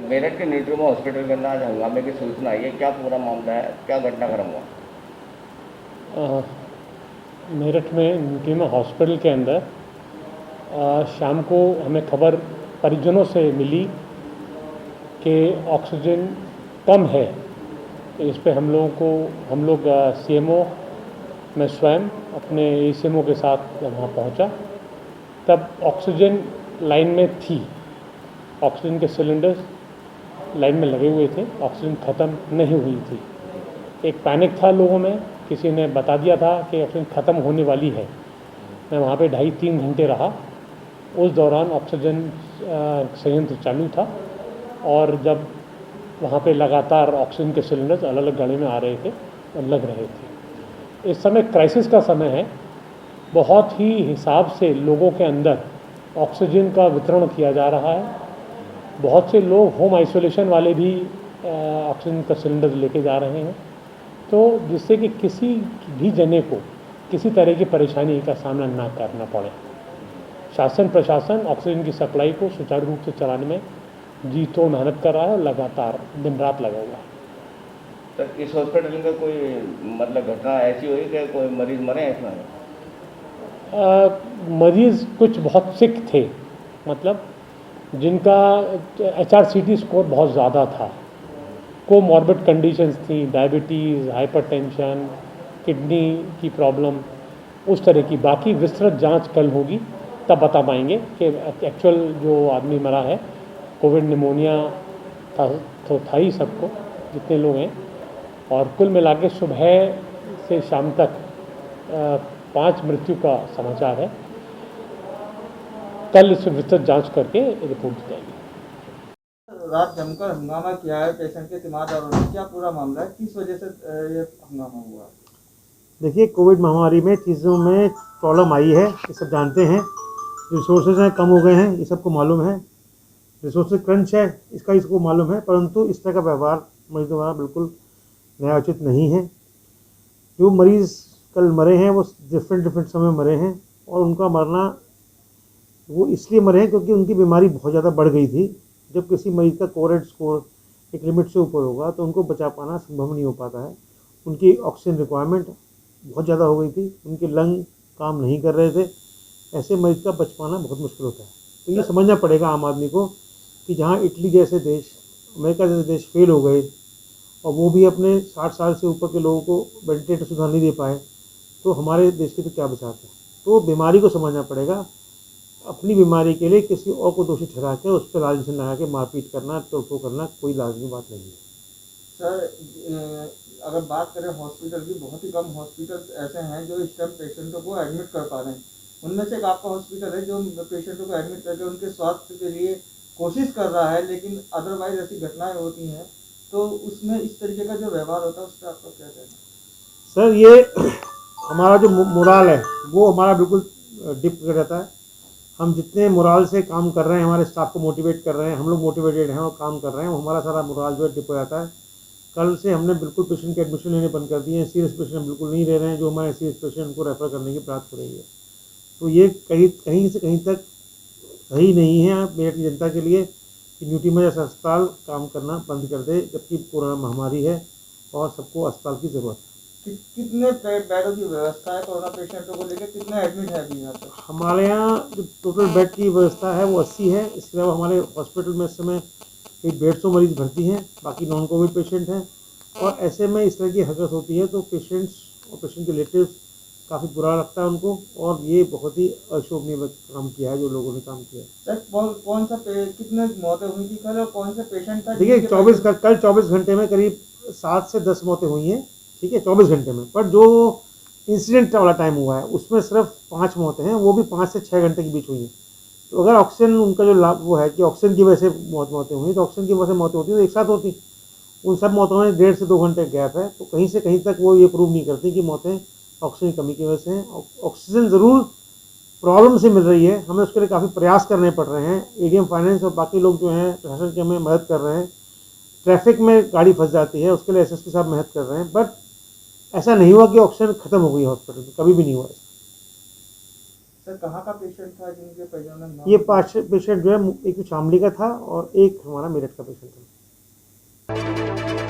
मेरठ के न्यूट्रोमा हॉस्पिटल के अंदर आज हंगामे की सूचना आई है, क्या पूरा मामला है, क्या घटनाक्रम हुआ? अ, मेरठ में न्यूट्रीमा हॉस्पिटल के अंदर शाम को हमें खबर परिजनों से मिली कि ऑक्सीजन कम है। इस पे हम लोग सीएमओ मैं स्वयं अपने एसीएमओ के साथ जब वहाँ पहुँचा तब ऑक्सीजन लाइन में थी। ऑक्सीजन के सिलेंडर्स लाइन में लगे हुए थे, ऑक्सीजन ख़त्म नहीं हुई थी। एक पैनिक था लोगों में, किसी ने बता दिया था कि ऑक्सीजन ख़त्म होने वाली है। मैं वहाँ पे 2.5-3 घंटे रहा। उस दौरान ऑक्सीजन संयंत्र चालू था और जब वहाँ पे लगातार ऑक्सीजन के सिलेंडर्स अलग अलग गाड़ी में आ रहे थे और लग रहे थे। इस समय क्राइसिस का समय है। बहुत ही हिसाब से लोगों के अंदर ऑक्सीजन का वितरण किया जा रहा है। बहुत से लोग होम आइसोलेशन वाले भी ऑक्सीजन का सिलेंडर लेके जा रहे हैं, तो जिससे कि किसी भी जने को किसी तरह की परेशानी का सामना ना करना पड़े। शासन प्रशासन ऑक्सीजन की सप्लाई को सुचारू रूप से चलाने में जी तो मेहनत कर रहा है और लगातार दिन रात लगा हुआ है। तो इस हॉस्पिटल में कोई मतलब घटना ऐसी हुई कि कोई मरीज मरे हैं इसमें? मरीज़ कुछ बहुत सिक थे, मतलब जिनका HRCT स्कोर बहुत ज़्यादा था, कोमॉर्बिड कंडीशंस थी, डायबिटीज़, हाइपरटेंशन, किडनी की प्रॉब्लम, उस तरह की। बाकी विस्तृत जांच कल होगी, तब बता पाएंगे कि एक्चुअल जो आदमी मरा है कोविड निमोनिया था, तो था ही सबको जितने लोग हैं। और कुल मिला के सुबह से शाम तक 5 मृत्यु का समाचार है। कल इस विस्तृत जांच करके रिपोर्ट दी जाएगी। रात जमकर हंगामा किया है पेशेंट के तीमारदारों ने, क्या पूरा मामला है, किस वजह से ये हंगामा हुआ? देखिए, कोविड महामारी में चीज़ों में प्रॉब्लम आई है, ये सब जानते हैं। रिसोर्सेज हैं कम हो गए हैं, ये सबको मालूम है। रिसोर्सेज क्रंच है, इसको मालूम है, परंतु इस तरह का व्यवहार मरीजों द्वारा बिल्कुल न्यायोचित नहीं है। जो मरीज़ कल मरे हैं वो डिफरेंट समय मरे हैं, और उनका मरना वो इसलिए मरे हैं क्योंकि उनकी बीमारी बहुत ज़्यादा बढ़ गई थी। जब किसी मरीज़ का कोविड स्कोर एक लिमिट से ऊपर होगा तो उनको बचा पाना संभव नहीं हो पाता है। उनकी ऑक्सीजन रिक्वायरमेंट बहुत ज़्यादा हो गई थी, उनके लंग काम नहीं कर रहे थे। ऐसे मरीज का बच पाना बहुत मुश्किल होता है। तो ये समझना पड़ेगा आम आदमी को कि जहाँ इटली जैसे देश, अमेरिका जैसे देश फेल हो गए और वो भी अपने 60 साल से ऊपर के लोगों को वेंटिलेटर सुविधा नहीं दे पाए, तो हमारे देश की तो क्या बचाते हैं। तो बीमारी को समझना पड़ेगा। अपनी बीमारी के लिए किसी और को दोषी ठहरा के उस पर लालच लगा के मारपीट करना, तोड़फोड़ करना कोई लाजमी बात नहीं है। सर, अगर बात करें हॉस्पिटल की, बहुत ही कम हॉस्पिटल ऐसे हैं जो इस टाइम पेशेंटों को एडमिट कर पा रहे हैं। उनमें से एक आपका हॉस्पिटल है जो पेशेंटों को एडमिट करके उनके स्वास्थ्य के लिए कोशिश कर रहा है, लेकिन अदरवाइज ऐसी घटनाएं होती हैं, तो उसमें इस तरीके का जो व्यवहार होता है उस पर आपका क्या कहना है? सर, ये हमारा जो मोराल है वो हमारा बिल्कुल डिप कर रहता है। हम जितने मोराल से काम कर रहे हैं, हमारे स्टाफ को मोटिवेट कर रहे हैं, हम लोग मोटिवेटेड हैं और काम कर रहे हैं, वो हमारा सारा मोराल जो है डिप हो जाता है। कल से हमने बिल्कुल पेशेंट के एडमिशन लेने बंद कर दिए हैं। सीरियस पेशेंट बिल्कुल नहीं ले रहे हैं। जो हमारे सीरियस पेशेंट को रेफ़र करने की बात हो रही है, तो ये कहीं से कहीं तक सही नहीं है मेरठ की जनता के लिए कि न्यूट्रीमा जैसा अस्पताल काम करना बंद कर दे, जबकि कोरोना महामारी है और सबको अस्पताल की ज़रूरत है। कितने बेडों की व्यवस्था है कोरोना पेशेंटों को लेकर, कितने एडमिट है अभी यहाँ पर? हमारे यहाँ जो टोटल बेड की व्यवस्था है वो 80 है। इसके अलावा हमारे हॉस्पिटल में इस समय करीब 150 मरीज़ भर्ती हैं, बाकी नॉन कोविड पेशेंट हैं। और ऐसे में इस तरह की हरकत होती है तो पेशेंट्स और पेशेंट के रिलेटिव्स काफ़ी बुरा लगता है उनको, और ये बहुत ही अशोभनीय काम किया है जो लोगों ने काम किया है। सर, कितने मौतें हुई थी कल और कौन सा पेशेंट था? देखिए, कल 24 घंटे में करीब 7 से 10 मौतें हुई हैं, ठीक है, 24 घंटे में। पर जो इंसिडेंट वाला टाइम हुआ है उसमें सिर्फ 5 मौतें हैं, वो भी 5 से 6 घंटे के बीच हुई हैं। तो अगर ऑक्सीजन उनका जो लाभ वो है कि ऑक्सीजन की वजह से मौतें हुई, तो ऑक्सीजन की वजह से मौतें होती तो एक साथ होती। उन सब मौतों में 1.5 से 2 घंटे गैप है, तो कहीं से कहीं तक वो ये प्रूव नहीं करती कि मौतें ऑक्सीजन की कमी की वजह से हैं। ऑक्सीजन ज़रूर प्रॉब्लम से मिल रही है, हमें उसके लिए काफ़ी प्रयास करने पड़ रहे हैं। एडीएम फाइनेंस और बाकी लोग जो हैं प्रशासन की हमें मदद कर रहे हैं। ट्रैफिक में गाड़ी फंस जाती है, उसके लिए एसएसपी साहब मेहनत कर रहे हैं। बट ऐसा नहीं हुआ कि ऑक्सीजन ख़त्म हो गई हॉस्पिटल में, कभी भी नहीं हुआ। सर कहाँ का पेशेंट था जिनके परिजनों ने नाम ये पेशेंट जो है एक तो शामली का था और एक हमारा मेरठ का पेशेंट था।